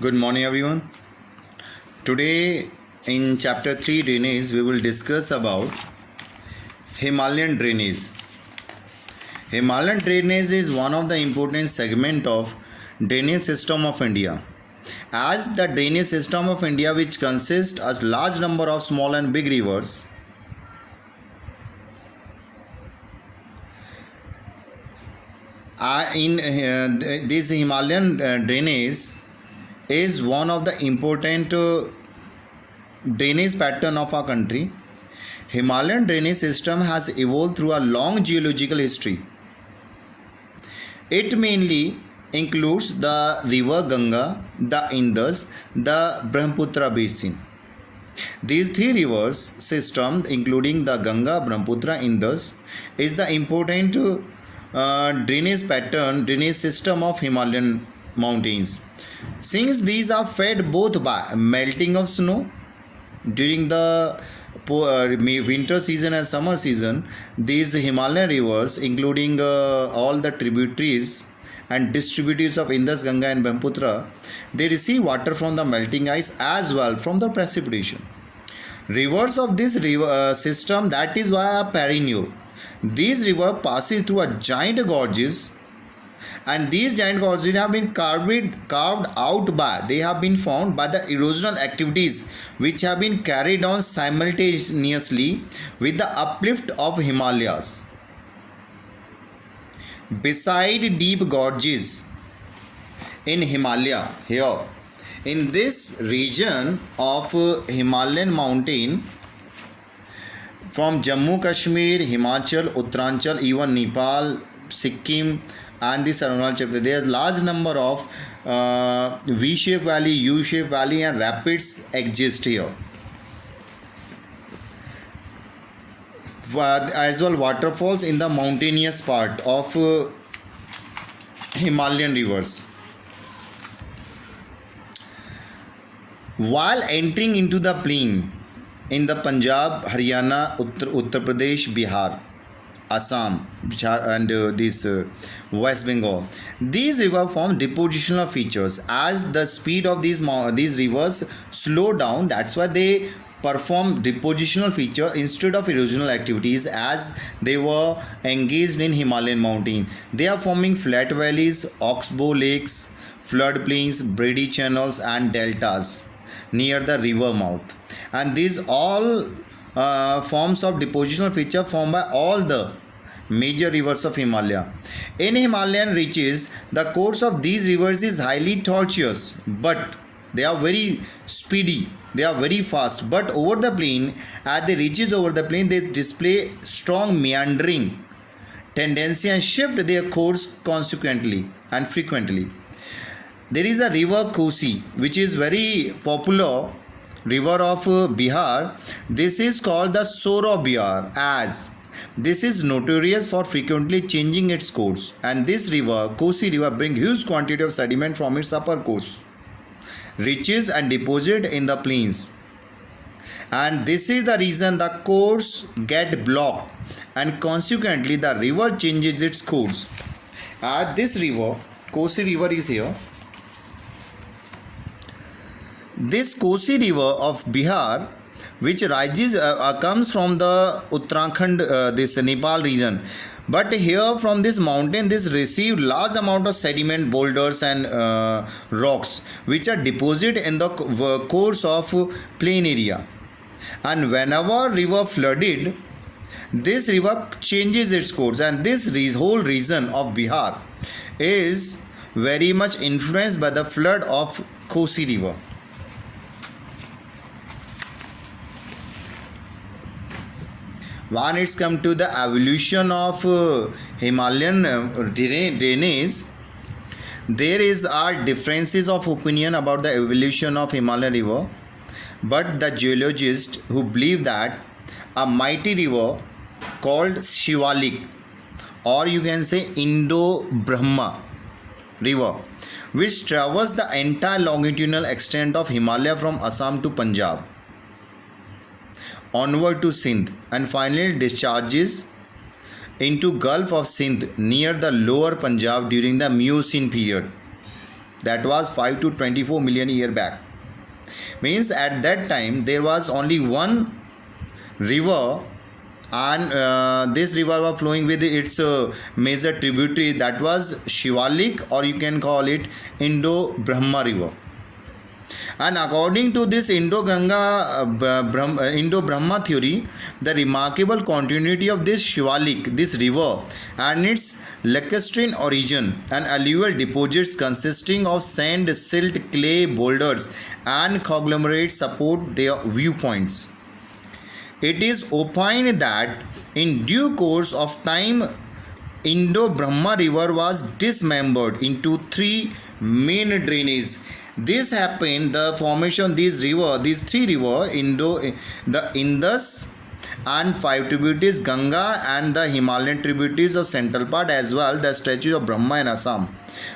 Good morning, everyone. Today, in chapter 3 drainage, we will discuss about Himalayan drainage. Himalayan drainage is one of the important segment of drainage system of India. As the drainage system of India, which consists a large number of small and big rivers, this Himalayan drainage is one of the important drainage pattern of our country. Himalayan drainage system has evolved through a long geological history. It mainly includes the river Ganga, the Indus, the Brahmaputra basin. These three rivers system, including the Ganga, Brahmaputra, Indus, is the important drainage system of Himalayan mountains. Since these are fed both by melting of snow during the winter season and summer season, these Himalayan rivers, including all the tributaries and distributaries of Indus, Ganga and Brahmaputra, they receive water from the melting ice as well from the precipitation. Rivers of this river system, that is why are perennial. These river passes through a giant gorges, and these giant gorges have been carved out by, they have been found by the erosional activities which have been carried on simultaneously with the uplift of Himalayas. Beside deep gorges in Himalaya, here in this region of Himalayan mountain, from Jammu Kashmir, Himachal, Uttaranchal, even Nepal, Sikkim and the Arunachal Pradesh, there is large number of V-shaped valley, U-shaped valley and rapids exist here. As well waterfalls in the mountainous part of Himalayan rivers. While entering into the plain in the Punjab, Haryana, Uttar Pradesh, Bihar, Assam and West Bengal, these rivers form depositional features. As the speed of these rivers slow down, that's why they perform depositional feature instead of erosional activities. As they were engaged in Himalayan mountain, they are forming flat valleys, oxbow lakes, floodplains, Brady channels and deltas near the river mouth, and these all forms of depositional feature formed by all the major rivers of Himalaya. In Himalayan reaches, the course of these rivers is highly tortuous, but they are very speedy, they are very fast. But over the plain, as they reaches over the plain, they display strong meandering tendency and shift their course consequently and frequently. There is a river Kosi, which is very popular river of Bihar. This is called the Soro Bihar, as this is notorious for frequently changing its course, and this river, Kosi river, bring huge quantity of sediment from its upper course, reaches and deposit in the plains, and this is the reason the course get blocked and consequently the river changes its course. This river, Kosi river is here. This Kosi river of Bihar, which rises comes from the Uttarakhand, this Nepal region, but here from this mountain, this received large amount of sediment, boulders and rocks which are deposited in the course of plain area, and whenever river flooded, this river changes its course, and this whole region of Bihar is very much influenced by the flood of Kosi river. When it's come to the evolution of Himalayan drainage, there are differences of opinion about the evolution of Himalayan river, but the geologists who believe that a mighty river called Shivalik, or you can say Indo-Brahma river, which traversed the entire longitudinal extent of Himalaya from Assam to Punjab, onward to Sindh, and finally discharges into Gulf of Sindh near the lower Punjab during the Miocene period. That was 5 to 24 million year back. Means at that time there was only one river, and this river was flowing with its major tributary, that was Shivalik, or you can call it Indo-Brahma river. And according to this Indo-Brahma theory, the remarkable continuity of this Shivalik, this river, and its lacustrine origin and alluvial deposits consisting of sand, silt, clay, boulders, and conglomerates support their viewpoints. It is opined that in due course of time, Indo-Brahma river was dismembered into three main drainages. This happened, the formation of these three rivers, the Indus and five tributaries, Ganga and the Himalayan tributaries of central part, as well the statue of Brahma in Assam,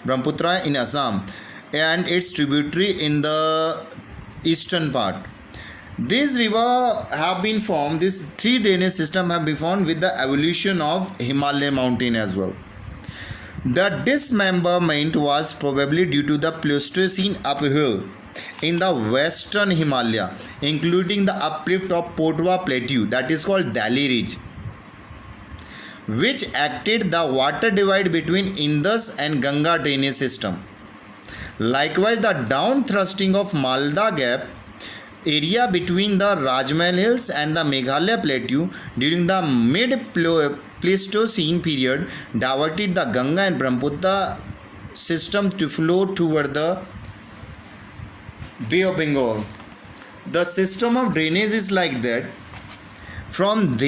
Brahmaputra in Assam, and its tributary in the eastern part. These rivers have been formed, this three drainage system have been formed with the evolution of Himalayan mountain as well. The dismemberment was probably due to the Pleistocene uphill in the western Himalaya, including the uplift of Potwa Plateau, that is called Dali Ridge, which acted the water divide between Indus and Ganga drainage system. Likewise, the down thrusting of Malda Gap area between the Rajmahal Hills and the Meghalaya Plateau during the mid-Pleistocene period diverted the Ganga and Brahmaputra system to flow toward the Bay of Bengal. The system of drainage is like that. From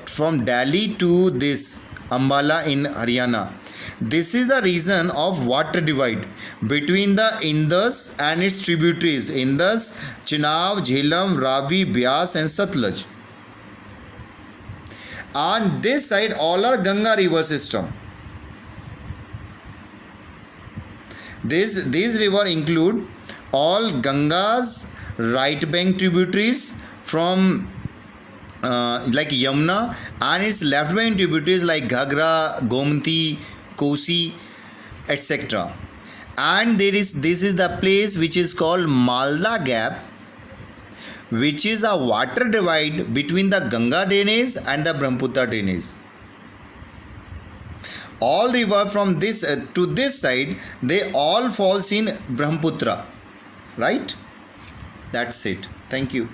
from Delhi to this Ambala in Haryana. This is the reason of water divide between the Indus and its tributaries, Indus, Chenab, Jhelum, Ravi, Byas and Satluj. On this side all are Ganga river system. These rivers include all Ganga's right bank tributaries from like Yamuna, and its left bank tributaries like Ghagra, Gomti, Kosi, etc. And this is the place which is called Malda Gap, which is a water divide between the Ganga drainage and the Brahmaputra drainage. All river from this to this side, they all falls in Brahmaputra, right? That's it. Thank you.